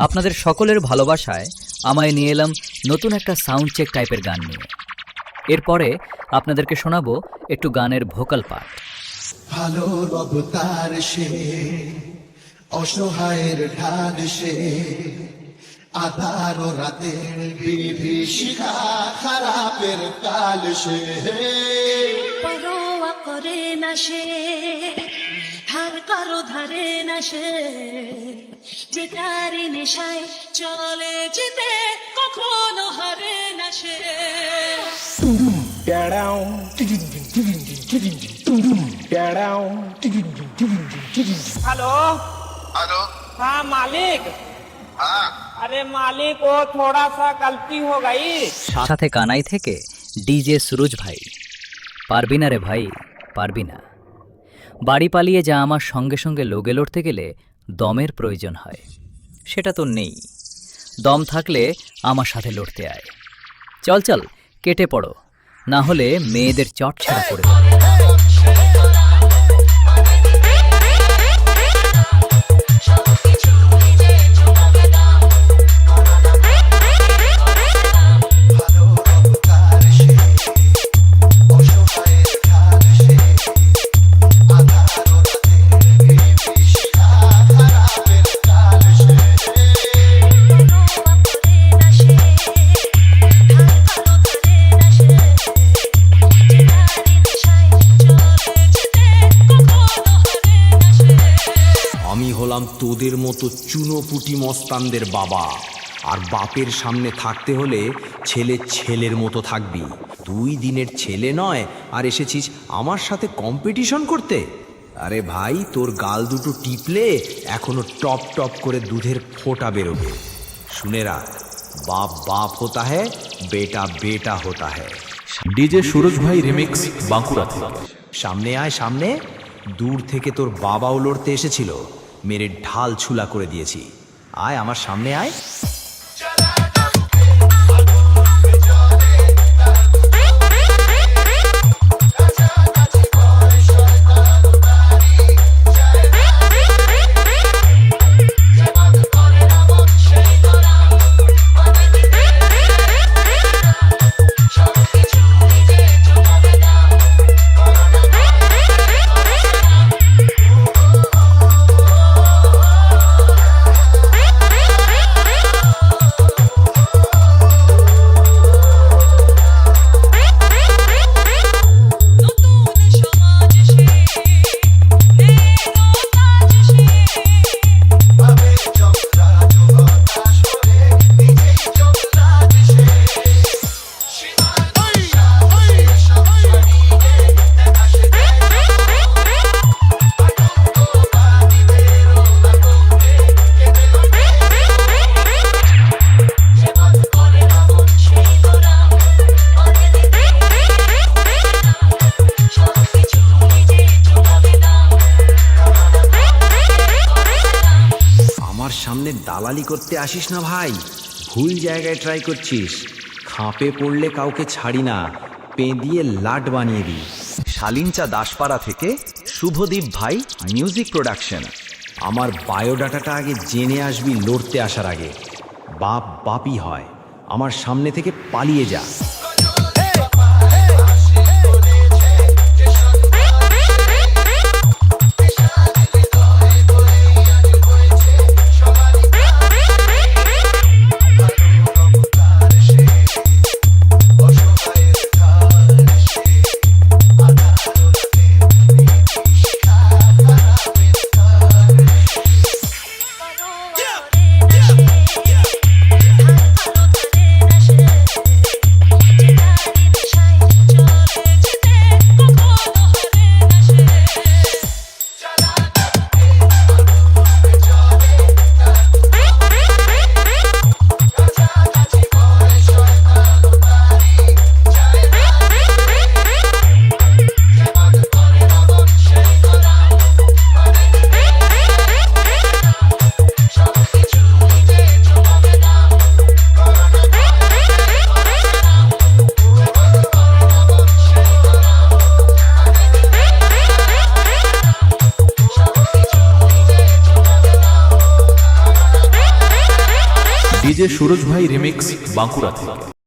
আপনাদের সকলের ভালোবাসায় আমায় নিয়ে এলাম নতুন একটা সাউন্ড চেক টাইপের গান নিয়ে। এরপরে আপনাদেরকে শোনাবো একটু গানের ভোকাল পার্ট। ভালো অবতার সে, অসহায়ের ঢাল সে, আধার ও রাতের বিভীষিকা, খারাপের কাল সে। পরোয়া করে না সে, ধার কারো ধারে না সে, যে তারি নেশায় চলে যেতে কখনো হারে না সে। Hello hello. हाँ मालिक। हाँ अरे मालिक वो थोड़ा सा गलती हो गई। সাথে কানাই থেকে ডিজে সুরজ ভাই। পারবি না রে ভাই, পারবি না। বাড়ি পালিয়ে যা আমার সঙ্গে সঙ্গে লোগে লড়তে গেলে দমের প্রয়োজন হয়, সেটা তো নেই। দম থাকলে আমার সাথে লড়তে আয়। চল চল কেটে পড়ো, না হলে মেয়েদের চট ছেড়া পড়ে যাবে। ভালো অবতার সে, অসহায়ের ঢাল সে, আধার ও রাতের বিভীষিকা, খারাপের কাল সে। পরোয়া করে না সে, ধার কারো ধারে না সে, যে তারি নেশায় চলে যেতে কখনো হারে না সে। আমি হলাম তোদের মতো চুনোপুটি মস্তানদের বাবা, আর বাপের সামনে থাকতে হলে ছেলে ছেলের মতো থাকবি। 2 দিনের ছেলে নয় আর এসেছিস আমার সাথে কম্পিটিশন করতে। আরে ভাই, তোর গাল দুটো টিপলে এখনো টপ টপ করে দুধের ফোঁটা বেরোবে। শুনে রাখ, বাপ বাপ হোতা হ্যায়, বেটা বেটা হোতা হ্যায়। ডিজে সুরজ ভাই রিমিক্স বাঁকুড়া থেকে। সামনে আয় সামনে। দূর থেকে তোর বাবাও লড়তে এসেছিল, মেরে ঢাল ছুলা করে দিয়েছি। আয় আমার সামনে আয়। নতুন সমাজ সে, নেনো কাজ সে, ভাবে যমরাজ হতাশ হয়ে নিজেই যমরাজ সে। সীমার সাহসে সব ছাড়িয়ে দেখা সে দেয় আতঙ্কবাদীদেরও আতঙ্কে কেঁদে ওঠে। যেমন করে রাবণ সেই তোরা করে দিতে সব কিছু নিজে চোখাবে না। আমার সামনে দালালি করতে আসিস না ভাই, ভুল জায়গায় ট্রাই করছিস। খাপে পড়লে কাউকে ছাড়ি না, পেঁদিয়ে লাট বানিয়ে দিই। শালিনচা দাসপাড়া থেকে শুভদীপ ভাই মিউজিক প্রোডাকশন। আমার বায়োডাটাটা আগে জেনে আসবি লড়তে আসার আগে। বাপ বাপই হয়, আমার সামনে থেকে পালিয়ে যা। পরোয়া করে না সে, ধার কারো ধারে না সে, ডিজে সুরজ ভাই রিমিক্স বাঁকুড়া থেকে।